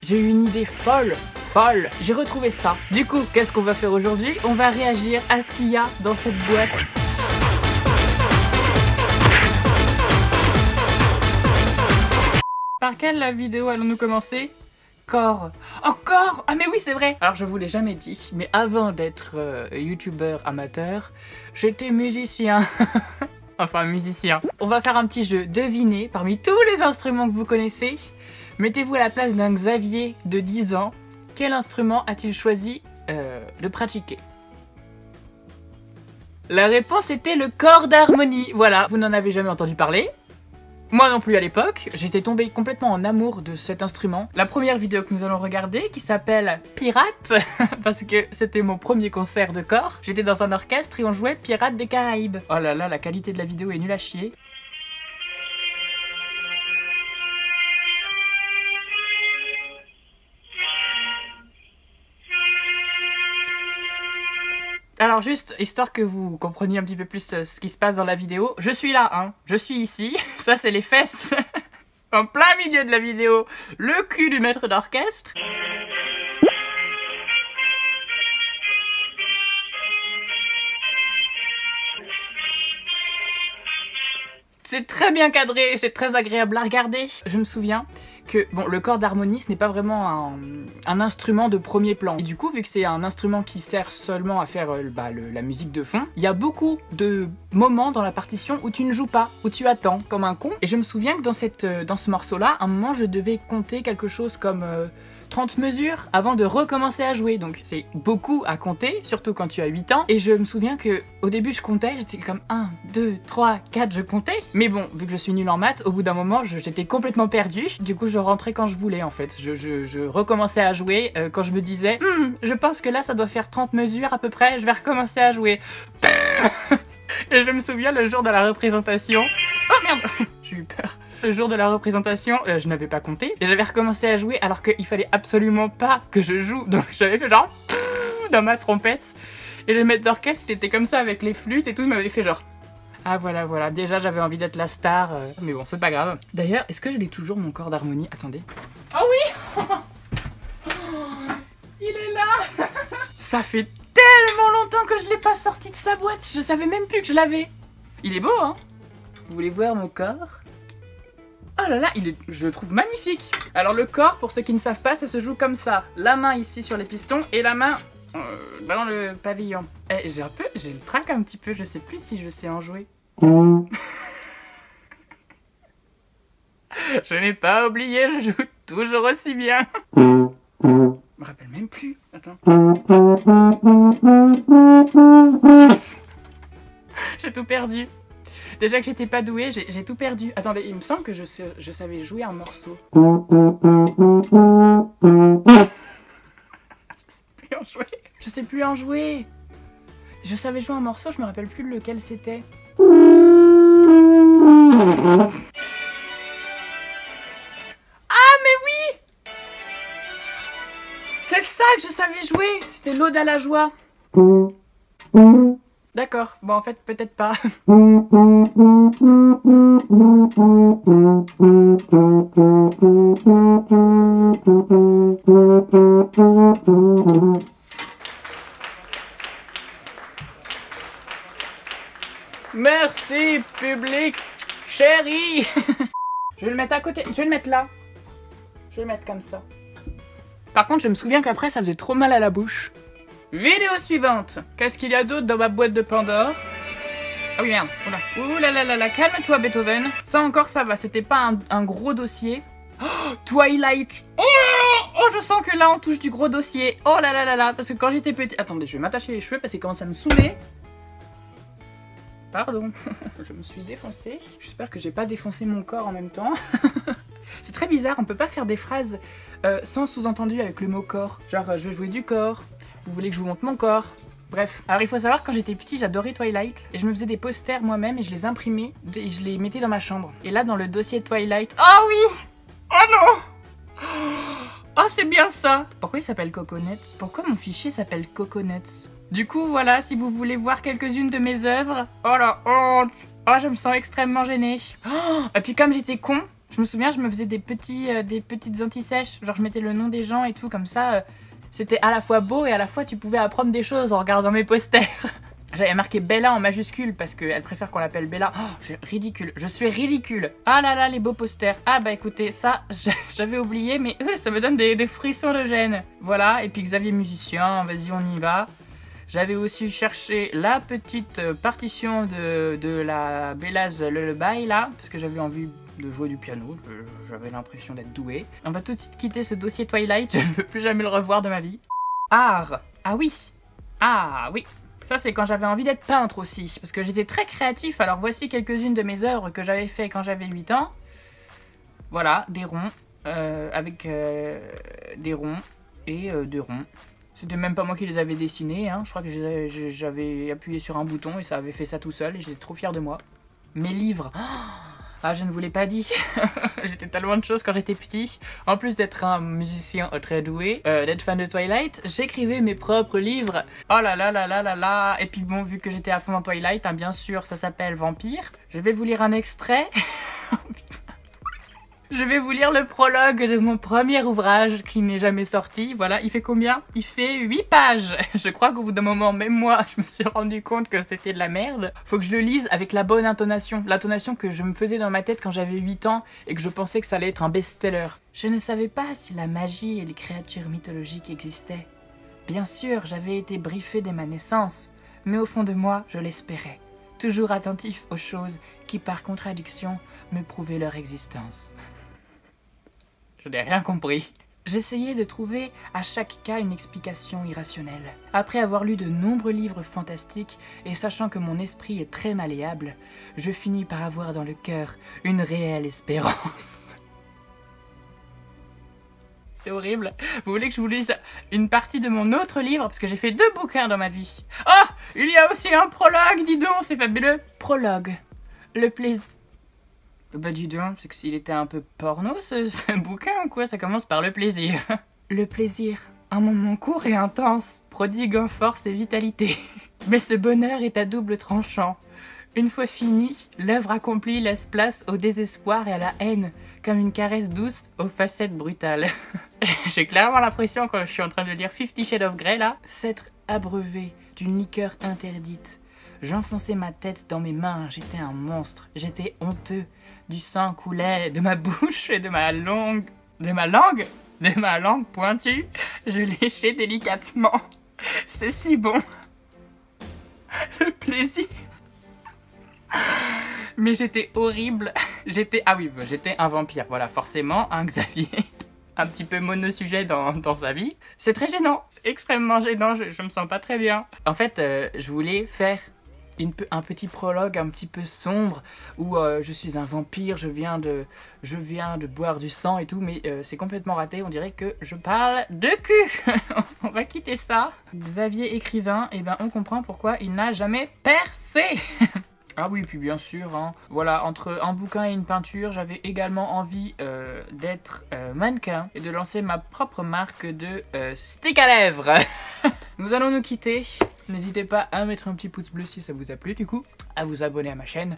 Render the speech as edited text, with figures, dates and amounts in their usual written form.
J'ai eu une idée folle. J'ai retrouvé ça. Du coup, qu'est-ce qu'on va faire aujourd'hui? On va réagir à ce qu'il y a dans cette boîte. Par quelle vidéo allons-nous commencer? Corps. Oh, corps! Ah mais oui, c'est vrai! Alors je vous l'ai jamais dit, mais avant d'être youtubeur amateur, j'étais musicien. Enfin, musicien. On va faire un petit jeu. Devinez, parmi tous les instruments que vous connaissez, mettez-vous à la place d'un Xavier de 10 ans. Quel instrument a-t-il choisi de pratiquer? La réponse était le corps d'harmonie. Voilà, vous n'en avez jamais entendu parler. Moi non plus à l'époque, j'étais tombée complètement en amour de cet instrument. La première vidéo que nous allons regarder, qui s'appelle Pirate, parce que c'était mon premier concert de corps. J'étais dans un orchestre et on jouait Pirates des Caraïbes. Oh là là, la qualité de la vidéo est nulle à chier. Alors juste, histoire que vous compreniez un petit peu plus ce qui se passe dans la vidéo, je suis là, hein, je suis ici, ça c'est les fesses, en plein milieu de la vidéo, le cul du maître d'orchestre. C'est très bien cadré, c'est très agréable à regarder. Je me souviens que, bon, le corps d'harmonie, ce n'est pas vraiment un instrument de premier plan. Et du coup, vu que c'est un instrument qui sert seulement à faire la musique de fond, il y a beaucoup de moments dans la partition où tu ne joues pas, où tu attends, comme un con. Et je me souviens que dans ce morceau-là, à un moment, je devais compter quelque chose comme 30 mesures avant de recommencer à jouer. Donc c'est beaucoup à compter, surtout quand tu as 8 ans. Et je me souviens que au début, je comptais, j'étais comme 1, 2, 3, 4, je comptais. Mais bon, vu que je suis nulle en maths, au bout d'un moment, j'étais complètement perdue. Du coup, je rentrais quand je voulais, en fait. Je recommençais à jouer quand je me disais je pense que là, ça doit faire 30 mesures à peu près, je vais recommencer à jouer. Et je me souviens, le jour de la représentation... Oh merde. J'ai eu peur. Le jour de la représentation, je n'avais pas compté. Et j'avais recommencé à jouer alors qu'il fallait absolument pas que je joue. Donc j'avais fait genre... dans ma trompette. Et le maître d'orchestre, il était comme ça avec les flûtes et tout, il m'avait fait genre... Ah voilà, voilà, déjà j'avais envie d'être la star, mais bon, c'est pas grave. D'ailleurs, est-ce que je l'ai toujours mon corps d'harmonie? Attendez. Oh oui. Il est là. Ça fait tellement longtemps que je l'ai pas sorti de sa boîte, je savais même plus que je l'avais. Il est beau, hein? Vous voulez voir mon corps? Oh là là, je le trouve magnifique. Alors le corps, pour ceux qui ne savent pas, ça se joue comme ça. La main ici sur les pistons et la main... dans le pavillon. Eh, j'ai le trac un petit peu, je sais plus si je sais en jouer. Je n'ai pas oublié, je joue toujours aussi bien. Je me rappelle même plus. Attends. J'ai tout perdu. Déjà que j'étais pas douée, j'ai tout perdu. Attendez, il me semble que je savais jouer un morceau. Je sais plus en jouer. Je savais jouer un morceau, je me rappelle plus lequel c'était. Ah mais oui! C'est ça que je savais jouer. C'était l'Ode à la joie. D'accord, bon en fait peut-être pas. Merci public chéri. Je vais le mettre à côté, je vais le mettre là. Je vais le mettre comme ça. Par contre je me souviens qu'après ça faisait trop mal à la bouche. Vidéo suivante. Qu'est-ce qu'il y a d'autre dans ma boîte de Pandore? Ah oui merde, oula. Ouh là là là là, calme-toi Beethoven. Ça encore ça va, c'était pas un gros dossier. Oh, Twilight. Oh, je sens que là on touche du gros dossier. Oh là là là là, parce que quand j'étais petit... Attendez, je vais m'attacher les cheveux parce qu'il commence à me saouler. Pardon, je me suis défoncée. J'espère que j'ai pas défoncé mon corps en même temps. C'est très bizarre, on peut pas faire des phrases sans sous-entendu avec le mot corps. Genre, je vais jouer du corps. Vous voulez que je vous montre mon corps? Bref. Alors il faut savoir, quand j'étais petit, j'adorais Twilight. Et je me faisais des posters moi-même et je les imprimais. Et je les mettais dans ma chambre. Et là, dans le dossier Twilight... Oh oui! Oh non! Oh, c'est bien ça! Pourquoi il s'appelle Coconut? Pourquoi mon fichier s'appelle Coconuts? Du coup, voilà, si vous voulez voir quelques-unes de mes œuvres... Oh la honte! Oh, je me sens extrêmement gênée. Oh, et puis comme j'étais con... Je me souviens, je me faisais des petites anti-sèches, genre je mettais le nom des gens et tout, comme ça, c'était à la fois beau et à la fois tu pouvais apprendre des choses en regardant mes posters. J'avais marqué Bella en majuscule parce qu'elle préfère qu'on l'appelle Bella. Oh, ridicule, je suis ridicule. Ah là là, les beaux posters. Ah bah écoutez, ça, j'avais oublié, mais ça me donne des frissons de gêne. Voilà, et puis Xavier musicien, vas-y on y va. J'avais aussi cherché la petite partition de la Bella's Lullaby là, parce que j'avais envie de jouer du piano, j'avais l'impression d'être doué. On va tout de suite quitter ce dossier Twilight, je ne veux plus jamais le revoir de ma vie. Art, ah oui, ça c'est quand j'avais envie d'être peintre aussi, parce que j'étais très créatif, alors voici quelques-unes de mes œuvres que j'avais fait quand j'avais 8 ans. Voilà, des ronds, avec des ronds et des ronds. C'était même pas moi qui les avais dessinés, hein. Je crois que j'avais appuyé sur un bouton et ça avait fait ça tout seul et j'étais trop fière de moi. Mes livres, ah je ne vous l'ai pas dit, j'étais tellement de choses quand j'étais petit. En plus d'être un musicien très doué, d'être fan de Twilight, j'écrivais mes propres livres. Oh là là là là là là. Et puis bon, vu que j'étais à fond dans Twilight, hein, bien sûr ça s'appelle Vampire. Je vais vous lire un extrait. Je vais vous lire le prologue de mon premier ouvrage qui n'est jamais sorti. Voilà, il fait combien? Il fait 8 pages. Je crois qu'au bout d'un moment, même moi, je me suis rendu compte que c'était de la merde. Faut que je le lise avec la bonne intonation. L'intonation que je me faisais dans ma tête quand j'avais 8 ans et que je pensais que ça allait être un best-seller. Je ne savais pas si la magie et les créatures mythologiques existaient. Bien sûr, j'avais été briefé dès ma naissance, mais au fond de moi, je l'espérais. Toujours attentif aux choses qui, par contradiction, me prouvaient leur existence. Je n'ai rien compris. J'essayais de trouver à chaque cas une explication irrationnelle. Après avoir lu de nombreux livres fantastiques et sachant que mon esprit est très malléable, je finis par avoir dans le cœur une réelle espérance. C'est horrible. Vous voulez que je vous lise une partie de mon autre livre? Parce que j'ai fait 2 bouquins dans ma vie. Oh, il y a aussi un prologue, dis donc, c'est fabuleux. Prologue. Le plaisir... Bah dis donc, c'est que s'il était un peu porno ce bouquin ou quoi? Ça commence par le plaisir. Le plaisir, un moment court et intense, prodiguant force et vitalité. Mais ce bonheur est à double tranchant. Une fois fini, l'œuvre accomplie laisse place au désespoir et à la haine, comme une caresse douce aux facettes brutales. J'ai clairement l'impression, quand je suis en train de lire 50 Shades of Grey là, s'être abreuvé d'une liqueur interdite. J'enfonçais ma tête dans mes mains, j'étais un monstre, j'étais honteux. Du sang coulait de ma bouche et de ma langue pointue. Je léchais délicatement. C'est si bon. Le plaisir. Mais j'étais horrible. J'étais un vampire. Voilà, forcément, un Xavier. Un petit peu monosujet dans sa vie. C'est très gênant. C'est extrêmement gênant. Je me sens pas très bien. En fait, je voulais faire un petit prologue un petit peu sombre où je suis un vampire, je viens de boire du sang et tout, mais c'est complètement raté, on dirait que je parle de cul. On va quitter ça. Xavier écrivain, et ben on comprend pourquoi il n'a jamais percé. Ah oui, puis bien sûr, hein, voilà, entre un bouquin et une peinture, j'avais également envie d'être mannequin et de lancer ma propre marque de stick à lèvres. Nous allons nous quitter. N'hésitez pas à mettre un petit pouce bleu si ça vous a plu, du coup, à vous abonner à ma chaîne.